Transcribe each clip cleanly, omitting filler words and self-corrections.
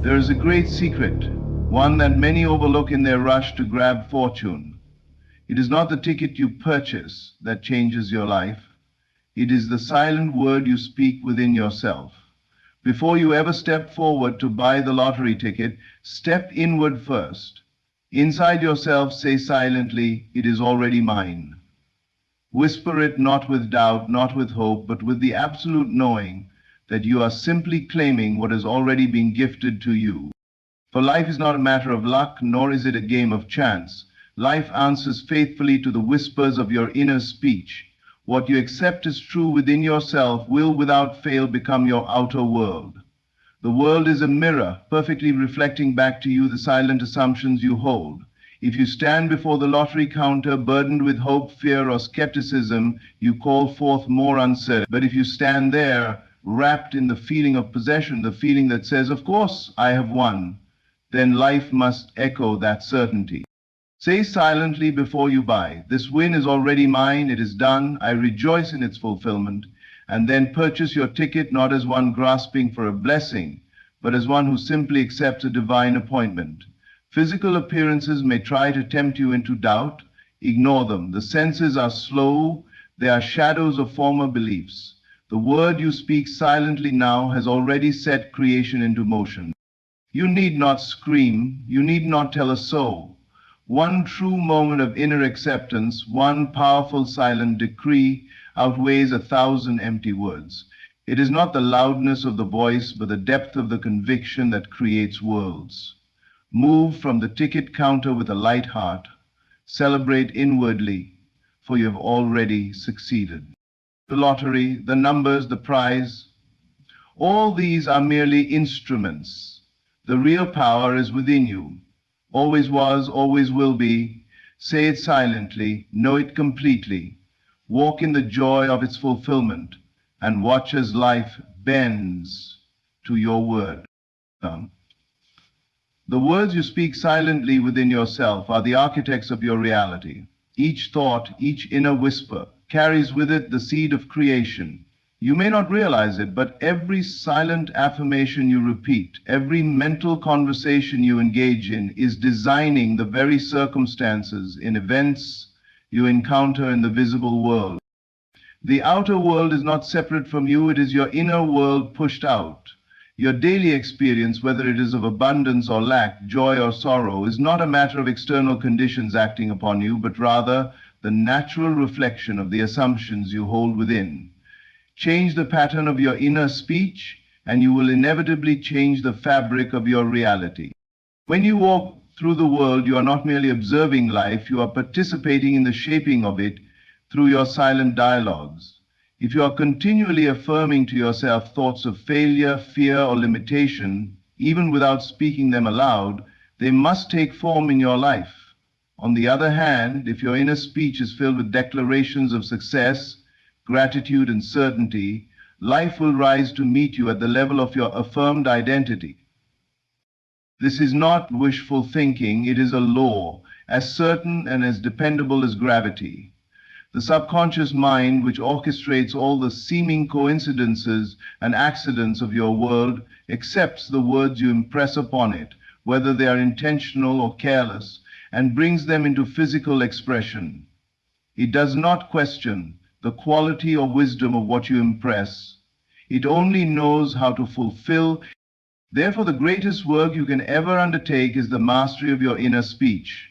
There is a great secret, one that many overlook in their rush to grab fortune. It is not the ticket you purchase that changes your life. It is the silent word you speak within yourself. Before you ever step forward to buy the lottery ticket, step inward first. Inside yourself, say silently, "It is already mine." Whisper it not with doubt, not with hope, but with the absolute knowing that you are simply claiming what has already been gifted to you. For life is not a matter of luck, nor is it a game of chance. Life answers faithfully to the whispers of your inner speech. What you accept as true within yourself will without fail become your outer world. The world is a mirror, perfectly reflecting back to you the silent assumptions you hold. If you stand before the lottery counter burdened with hope, fear, or skepticism, you call forth more uncertainty. But if you stand there, wrapped in the feeling of possession, the feeling that says, "Of course, I have won," then life must echo that certainty. Say silently before you buy, "This win is already mine, it is done, I rejoice in its fulfillment," and then purchase your ticket not as one grasping for a blessing, but as one who simply accepts a divine appointment. Physical appearances may try to tempt you into doubt. Ignore them. The senses are slow. They are shadows of former beliefs. The word you speak silently now has already set creation into motion. You need not scream. You need not tell a soul. One true moment of inner acceptance, one powerful silent decree outweighs 1,000 empty words. It is not the loudness of the voice, but the depth of the conviction that creates worlds. Move from the ticket counter with a light heart. Celebrate inwardly, for you have already succeeded. The lottery, the numbers, the prize, all these are merely instruments. The real power is within you. Always was, always will be. Say it silently, know it completely. Walk in the joy of its fulfillment, and watch as life bends to your word. The words you speak silently within yourself are the architects of your reality. Each thought, each inner whisper, carries with it the seed of creation. You may not realize it, but every silent affirmation you repeat, every mental conversation you engage in, is designing the very circumstances in events you encounter in the visible world. The outer world is not separate from you, it is your inner world pushed out. Your daily experience, whether it is of abundance or lack, joy or sorrow, is not a matter of external conditions acting upon you, but rather the natural reflection of the assumptions you hold within. Change the pattern of your inner speech, and you will inevitably change the fabric of your reality. When you walk through the world, you are not merely observing life, you are participating in the shaping of it through your silent dialogues. If you are continually affirming to yourself thoughts of failure, fear, or limitation, even without speaking them aloud, they must take form in your life. On the other hand, if your inner speech is filled with declarations of success, gratitude, and certainty, life will rise to meet you at the level of your affirmed identity. This is not wishful thinking, it is a law, as certain and as dependable as gravity. The subconscious mind, which orchestrates all the seeming coincidences and accidents of your world, accepts the words you impress upon it, whether they are intentional or careless, and brings them into physical expression. It does not question the quality or wisdom of what you impress. It only knows how to fulfill. Therefore, the greatest work you can ever undertake is the mastery of your inner speech.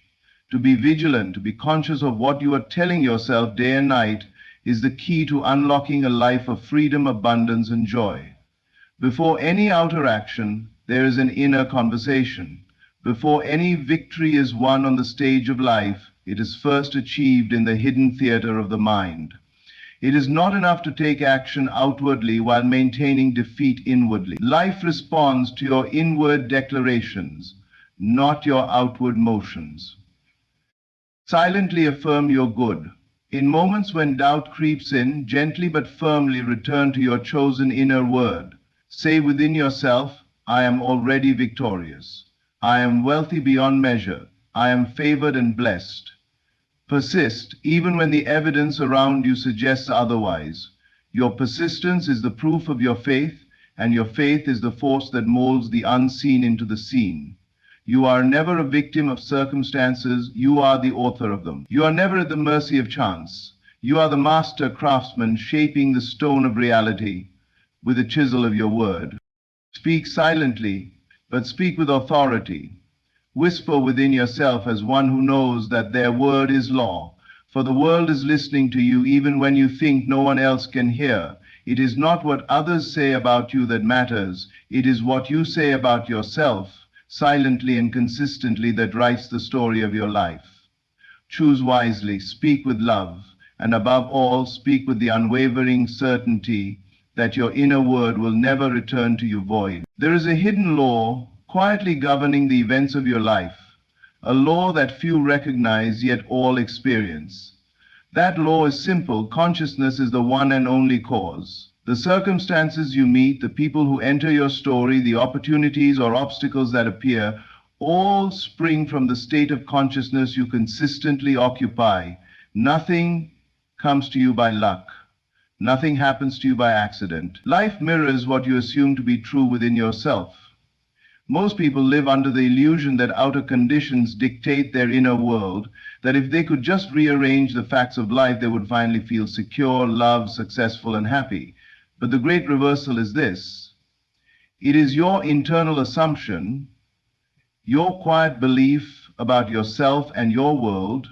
To be vigilant, to be conscious of what you are telling yourself day and night, is the key to unlocking a life of freedom, abundance, and joy. Before any outer action, there is an inner conversation. Before any victory is won on the stage of life, it is first achieved in the hidden theater of the mind. It is not enough to take action outwardly while maintaining defeat inwardly. Life responds to your inward declarations, not your outward motions. Silently affirm your good. In moments when doubt creeps in, gently but firmly return to your chosen inner word. Say within yourself, "I am already victorious. I am wealthy beyond measure. I am favored and blessed." Persist, even when the evidence around you suggests otherwise. Your persistence is the proof of your faith, and your faith is the force that molds the unseen into the seen. You are never a victim of circumstances, you are the author of them. You are never at the mercy of chance. You are the master craftsman shaping the stone of reality with the chisel of your word. Speak silently, but speak with authority. Whisper within yourself as one who knows that their word is law, for the world is listening to you even when you think no one else can hear. It is not what others say about you that matters, it is what you say about yourself, silently and consistently, that writes the story of your life. Choose wisely, speak with love, and above all, speak with the unwavering certainty that your inner word will never return to you void. There is a hidden law quietly governing the events of your life, a law that few recognize yet all experience. That law is simple. Consciousness is the one and only cause. The circumstances you meet, the people who enter your story, the opportunities or obstacles that appear, all spring from the state of consciousness you consistently occupy. Nothing comes to you by luck. Nothing happens to you by accident. Life mirrors what you assume to be true within yourself. Most people live under the illusion that outer conditions dictate their inner world, that if they could just rearrange the facts of life, they would finally feel secure, loved, successful, and happy. But the great reversal is this: it is your internal assumption, your quiet belief about yourself and your world,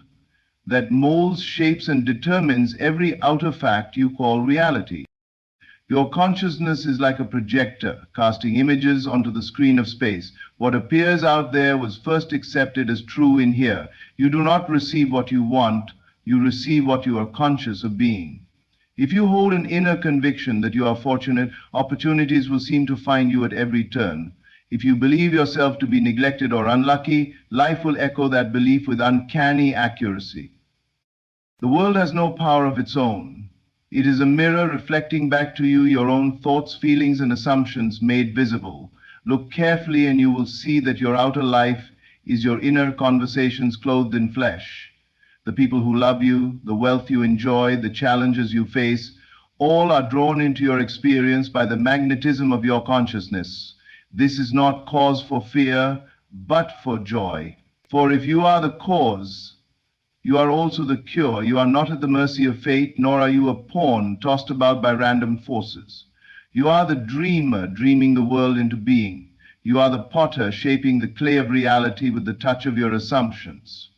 that molds, shapes, and determines every outer fact you call reality. Your consciousness is like a projector, casting images onto the screen of space. What appears out there was first accepted as true in here. You do not receive what you want, you receive what you are conscious of being. If you hold an inner conviction that you are fortunate, opportunities will seem to find you at every turn. If you believe yourself to be neglected or unlucky, life will echo that belief with uncanny accuracy. The world has no power of its own. It is a mirror reflecting back to you your own thoughts, feelings, and assumptions made visible. Look carefully and you will see that your outer life is your inner conversations clothed in flesh. The people who love you, the wealth you enjoy, the challenges you face, all are drawn into your experience by the magnetism of your consciousness. This is not cause for fear, but for joy. For if you are the cause, you are also the cure. You are not at the mercy of fate, nor are you a pawn tossed about by random forces. You are the dreamer, dreaming the world into being. You are the potter, shaping the clay of reality with the touch of your assumptions.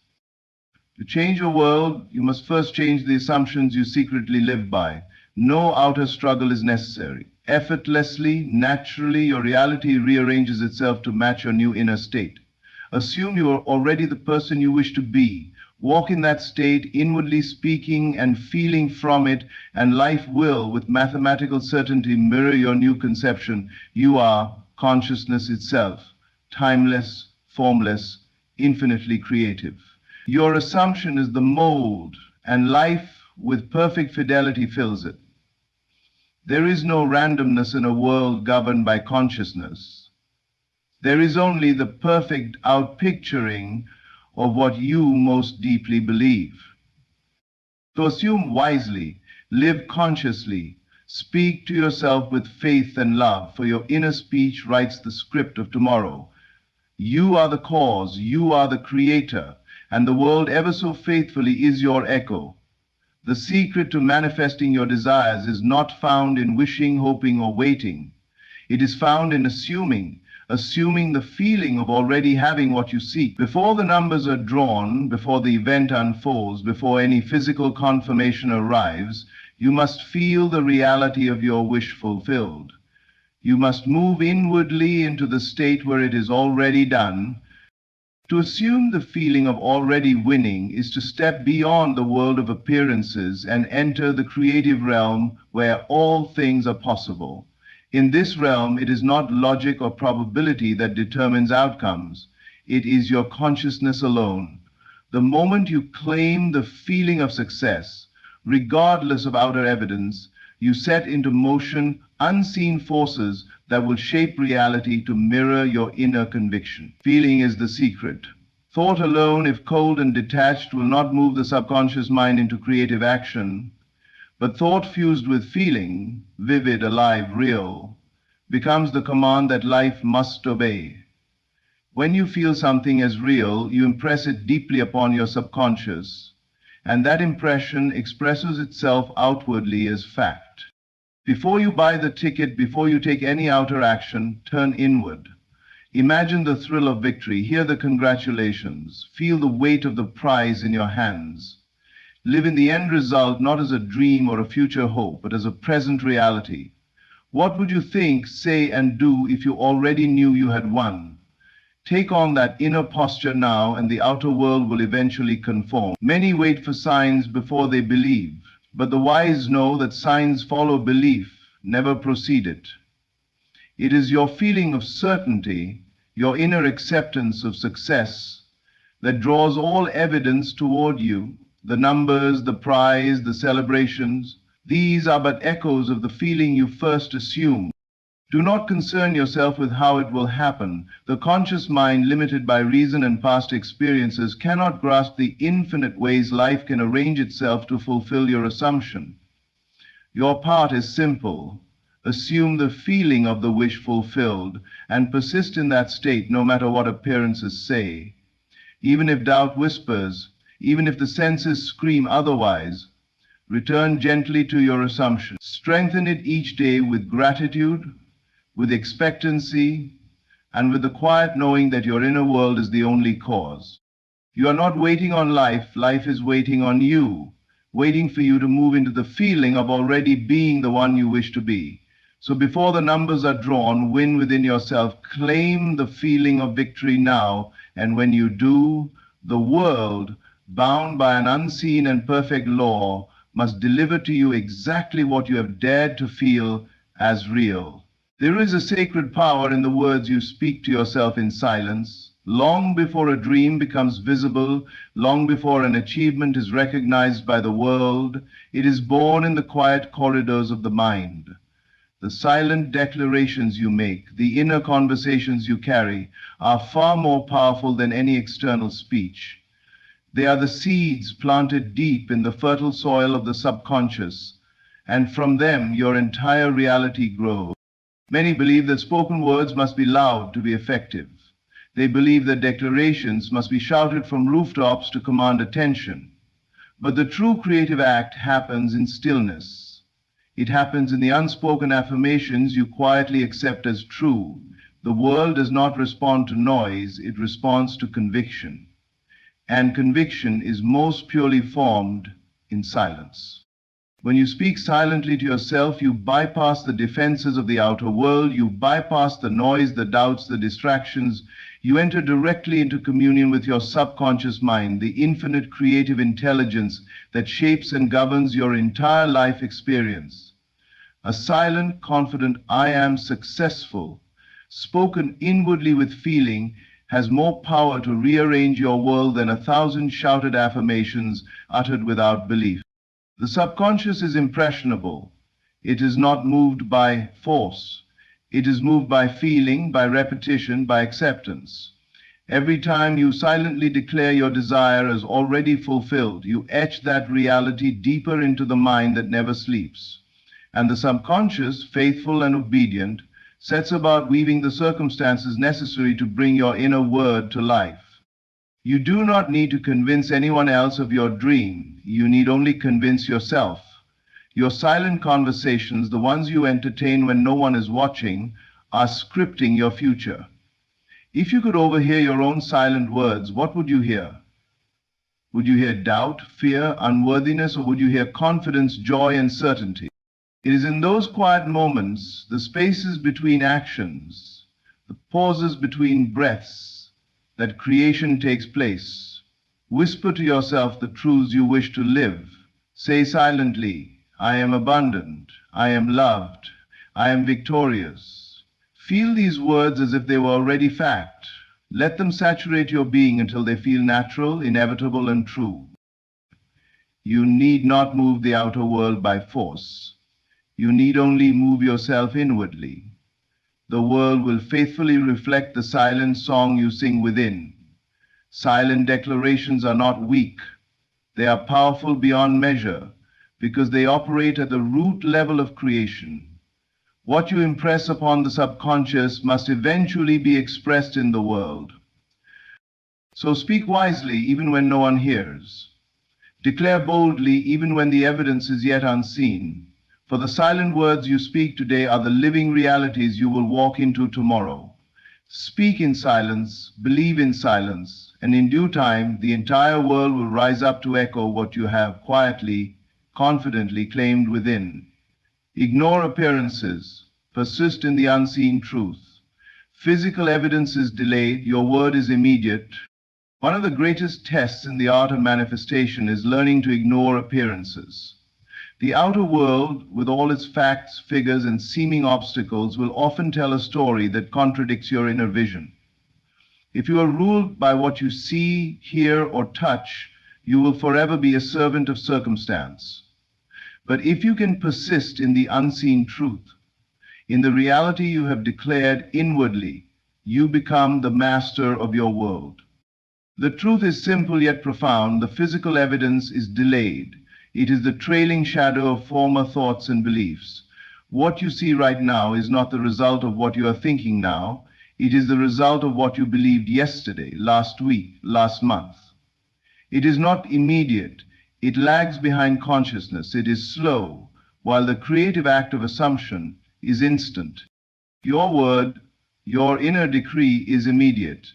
To change your world, you must first change the assumptions you secretly live by. No outer struggle is necessary. Effortlessly, naturally, your reality rearranges itself to match your new inner state. Assume you are already the person you wish to be. Walk in that state, inwardly speaking and feeling from it, and life will, with mathematical certainty, mirror your new conception. You are consciousness itself, timeless, formless, infinitely creative. Your assumption is the mold, and life, with perfect fidelity, fills it. There is no randomness in a world governed by consciousness. There is only the perfect outpicturing of what you most deeply believe. So assume wisely, live consciously, speak to yourself with faith and love, for your inner speech writes the script of tomorrow. You are the cause, you are the creator, and the world ever so faithfully is your echo. The secret to manifesting your desires is not found in wishing, hoping, or waiting. It is found in assuming the feeling of already having what you seek. Before the numbers are drawn, before the event unfolds, before any physical confirmation arrives, you must feel the reality of your wish fulfilled. You must move inwardly into the state where it is already done. To assume the feeling of already winning is to step beyond the world of appearances and enter the creative realm where all things are possible. In this realm, it is not logic or probability that determines outcomes. It is your consciousness alone. The moment you claim the feeling of success, regardless of outer evidence, you set into motion unseen forces that will shape reality to mirror your inner conviction. Feeling is the secret. Thought alone, if cold and detached, will not move the subconscious mind into creative action. But thought fused with feeling, vivid, alive, real, becomes the command that life must obey. When you feel something as real, you impress it deeply upon your subconscious, and that impression expresses itself outwardly as fact. Before you buy the ticket, before you take any outer action, turn inward. Imagine the thrill of victory, hear the congratulations, feel the weight of the prize in your hands. Live in the end result not as a dream or a future hope, but as a present reality. What would you think, say, and do if you already knew you had won? Take on that inner posture now, and the outer world will eventually conform. Many wait for signs before they believe, but the wise know that signs follow belief, never precede it. It is your feeling of certainty, your inner acceptance of success, that draws all evidence toward you. The numbers, the prize, the celebrations, these are but echoes of the feeling you first assumed. Do not concern yourself with how it will happen. The conscious mind, limited by reason and past experiences, cannot grasp the infinite ways life can arrange itself to fulfill your assumption. Your part is simple. Assume the feeling of the wish fulfilled and persist in that state no matter what appearances say. Even if doubt whispers, even if the senses scream otherwise, return gently to your assumption. Strengthen it each day with gratitude, with expectancy, and with the quiet knowing that your inner world is the only cause. You are not waiting on life, life is waiting on you, waiting for you to move into the feeling of already being the one you wish to be. So before the numbers are drawn, win within yourself, claim the feeling of victory now, and when you do, the world, bound by an unseen and perfect law, must deliver to you exactly what you have dared to feel as real. There is a sacred power in the words you speak to yourself in silence. Long before a dream becomes visible, long before an achievement is recognized by the world, it is born in the quiet corridors of the mind. The silent declarations you make, the inner conversations you carry, are far more powerful than any external speech. They are the seeds planted deep in the fertile soil of the subconscious, and from them your entire reality grows. Many believe that spoken words must be loud to be effective. They believe that declarations must be shouted from rooftops to command attention. But the true creative act happens in stillness. It happens in the unspoken affirmations you quietly accept as true. The world does not respond to noise, it responds to conviction. And conviction is most purely formed in silence. When you speak silently to yourself, you bypass the defenses of the outer world, you bypass the noise, the doubts, the distractions. You enter directly into communion with your subconscious mind, the infinite creative intelligence that shapes and governs your entire life experience. A silent, confident, I am successful, spoken inwardly with feeling, has more power to rearrange your world than 1,000 shouted affirmations uttered without belief. The subconscious is impressionable. It is not moved by force. It is moved by feeling, by repetition, by acceptance. Every time you silently declare your desire as already fulfilled, you etch that reality deeper into the mind that never sleeps. And the subconscious, faithful and obedient, sets about weaving the circumstances necessary to bring your inner word to life. You do not need to convince anyone else of your dream. You need only convince yourself. Your silent conversations, the ones you entertain when no one is watching, are scripting your future. If you could overhear your own silent words, what would you hear? Would you hear doubt, fear, unworthiness, or would you hear confidence, joy, and certainty? It is in those quiet moments, the spaces between actions, the pauses between breaths, that creation takes place. Whisper to yourself the truths you wish to live. Say silently, I am abundant, I am loved, I am victorious. Feel these words as if they were already fact. Let them saturate your being until they feel natural, inevitable, and true. You need not move the outer world by force. You need only move yourself inwardly. The world will faithfully reflect the silent song you sing within. Silent declarations are not weak. They are powerful beyond measure because they operate at the root level of creation. What you impress upon the subconscious must eventually be expressed in the world. So speak wisely even when no one hears. Declare boldly even when the evidence is yet unseen. For the silent words you speak today are the living realities you will walk into tomorrow. Speak in silence, believe in silence, and in due time the entire world will rise up to echo what you have quietly, confidently claimed within. Ignore appearances. Persist in the unseen truth. Physical evidence is delayed, your word is immediate. One of the greatest tests in the art of manifestation is learning to ignore appearances. The outer world, with all its facts, figures, and seeming obstacles, will often tell a story that contradicts your inner vision. If you are ruled by what you see, hear, or touch, you will forever be a servant of circumstance. But if you can persist in the unseen truth, in the reality you have declared inwardly, you become the master of your world. The truth is simple yet profound. The physical evidence is delayed. It is the trailing shadow of former thoughts and beliefs. What you see right now is not the result of what you are thinking now. It is the result of what you believed yesterday, last week, last month. It is not immediate. It lags behind consciousness. It is slow, while the creative act of assumption is instant. Your word, your inner decree is immediate.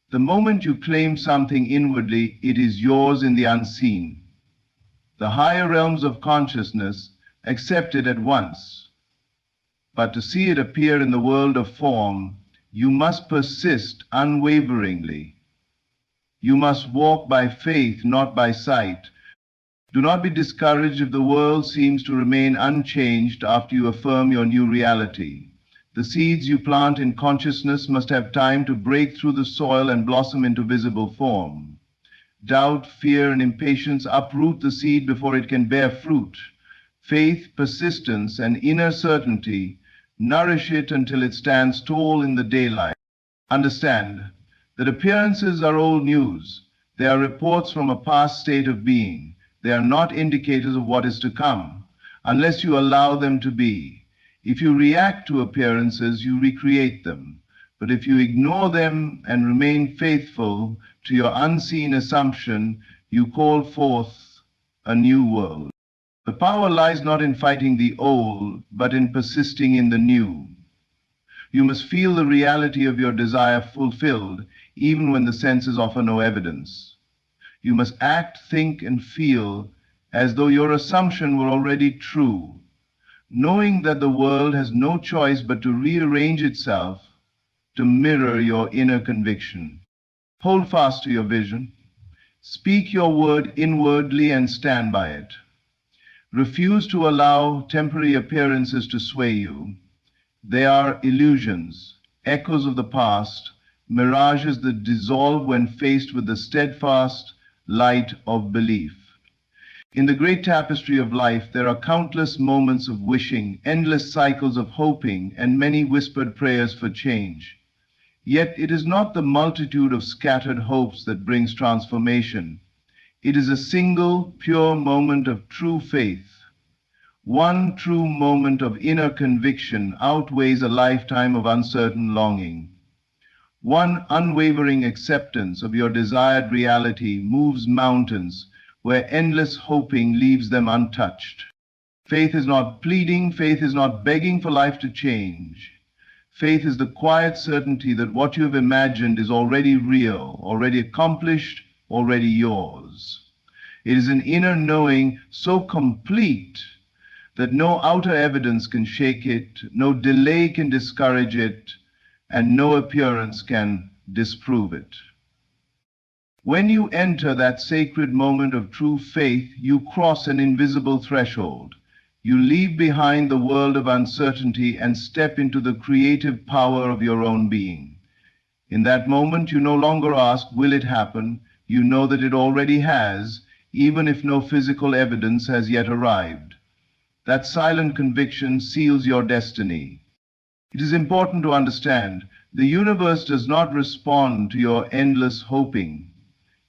The moment you claim something inwardly, it is yours in the unseen. The higher realms of consciousness accept it at once. But to see it appear in the world of form, you must persist unwaveringly. You must walk by faith, not by sight. Do not be discouraged if the world seems to remain unchanged after you affirm your new reality. The seeds you plant in consciousness must have time to break through the soil and blossom into visible form. Doubt, fear, and impatience uproot the seed before it can bear fruit. Faith, persistence, and inner certainty nourish it until it stands tall in the daylight. Understand that appearances are old news. They are reports from a past state of being. They are not indicators of what is to come, unless you allow them to be. If you react to appearances, you recreate them. But if you ignore them and remain faithful to your unseen assumption, you call forth a new world. The power lies not in fighting the old, but in persisting in the new. You must feel the reality of your desire fulfilled, even when the senses offer no evidence. You must act, think, and feel as though your assumption were already true, knowing that the world has no choice but to rearrange itself to mirror your inner conviction. Hold fast to your vision. Speak your word inwardly and stand by it. Refuse to allow temporary appearances to sway you. They are illusions, echoes of the past, mirages that dissolve when faced with the steadfast light of belief. In the great tapestry of life, there are countless moments of wishing, endless cycles of hoping, and many whispered prayers for change. Yet it is not the multitude of scattered hopes that brings transformation. It is a single, pure moment of true faith. One true moment of inner conviction outweighs a lifetime of uncertain longing. One unwavering acceptance of your desired reality moves mountains where endless hoping leaves them untouched. Faith is not pleading, faith is not begging for life to change. Faith is the quiet certainty that what you have imagined is already real, already accomplished, already yours. It is an inner knowing so complete that no outer evidence can shake it, no delay can discourage it, and no appearance can disprove it. When you enter that sacred moment of true faith, you cross an invisible threshold. You leave behind the world of uncertainty and step into the creative power of your own being. In that moment, you no longer ask, will it happen? You know that it already has, even if no physical evidence has yet arrived. That silent conviction seals your destiny. It is important to understand, the universe does not respond to your endless hoping.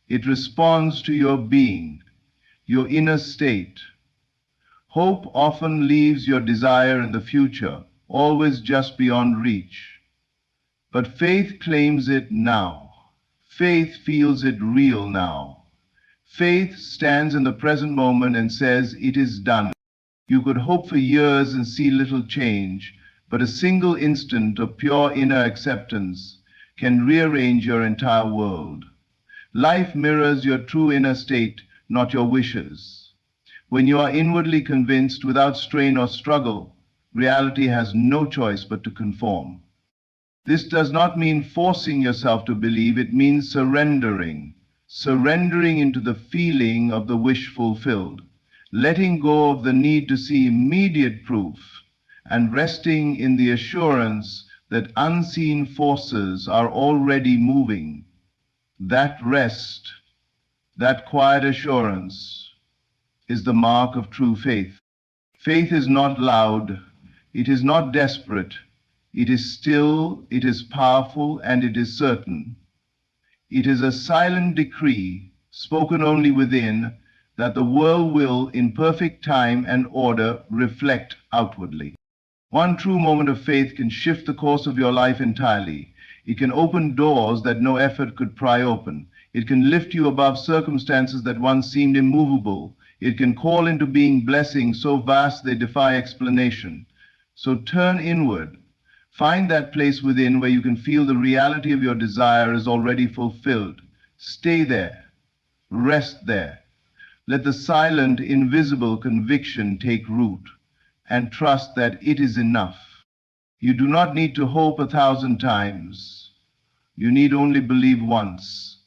It responds to your being, your inner state. Hope often leaves your desire in the future, always just beyond reach. But faith claims it now. Faith feels it real now. Faith stands in the present moment and says, "It is done." You could hope for years and see little change, but a single instant of pure inner acceptance can rearrange your entire world. Life mirrors your true inner state, not your wishes. When you are inwardly convinced without strain or struggle, reality has no choice but to conform. This does not mean forcing yourself to believe, it means surrendering into the feeling of the wish fulfilled, letting go of the need to see immediate proof, and resting in the assurance that unseen forces are already moving. That rest, that quiet assurance, is the mark of true faith. Faith is not loud, it is not desperate, it is still, it is powerful, and it is certain. It is a silent decree, spoken only within, that the world will, in perfect time and order, reflect outwardly. One true moment of faith can shift the course of your life entirely. It can open doors that no effort could pry open. It can lift you above circumstances that once seemed immovable. It can call into being blessings so vast they defy explanation. So turn inward. Find that place within where you can feel the reality of your desire is already fulfilled. Stay there. Rest there. Let the silent, invisible conviction take root, and trust that it is enough. You do not need to hope 1,000 times. You need only believe once,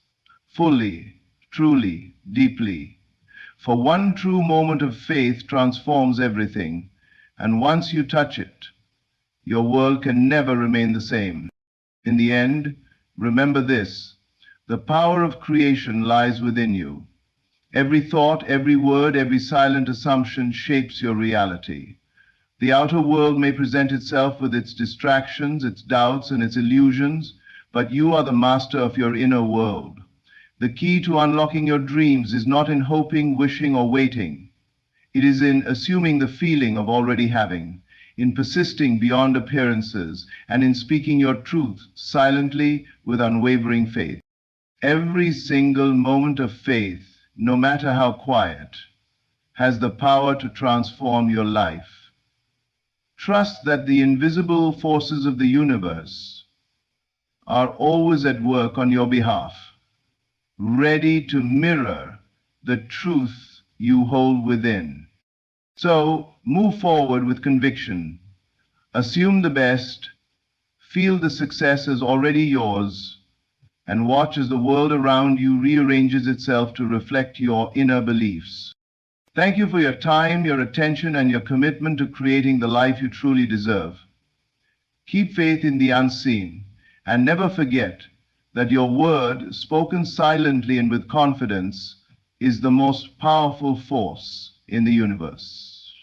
fully, truly, deeply. For one true moment of faith transforms everything, and once you touch it, your world can never remain the same. In the end, remember this: the power of creation lies within you. Every thought, every word, every silent assumption shapes your reality. The outer world may present itself with its distractions, its doubts, and its illusions, but you are the master of your inner world. The key to unlocking your dreams is not in hoping, wishing, or waiting. It is in assuming the feeling of already having, in persisting beyond appearances, and in speaking your truth silently with unwavering faith. Every single moment of faith, no matter how quiet, has the power to transform your life. Trust that the invisible forces of the universe are always at work on your behalf, ready to mirror the truth you hold within. So move forward with conviction. Assume the best, feel the success is already yours, and watch as the world around you rearranges itself to reflect your inner beliefs. Thank you for your time, your attention, and your commitment to creating the life you truly deserve. Keep faith in the unseen, and never forget that your word, spoken silently and with confidence, is the most powerful force in the universe.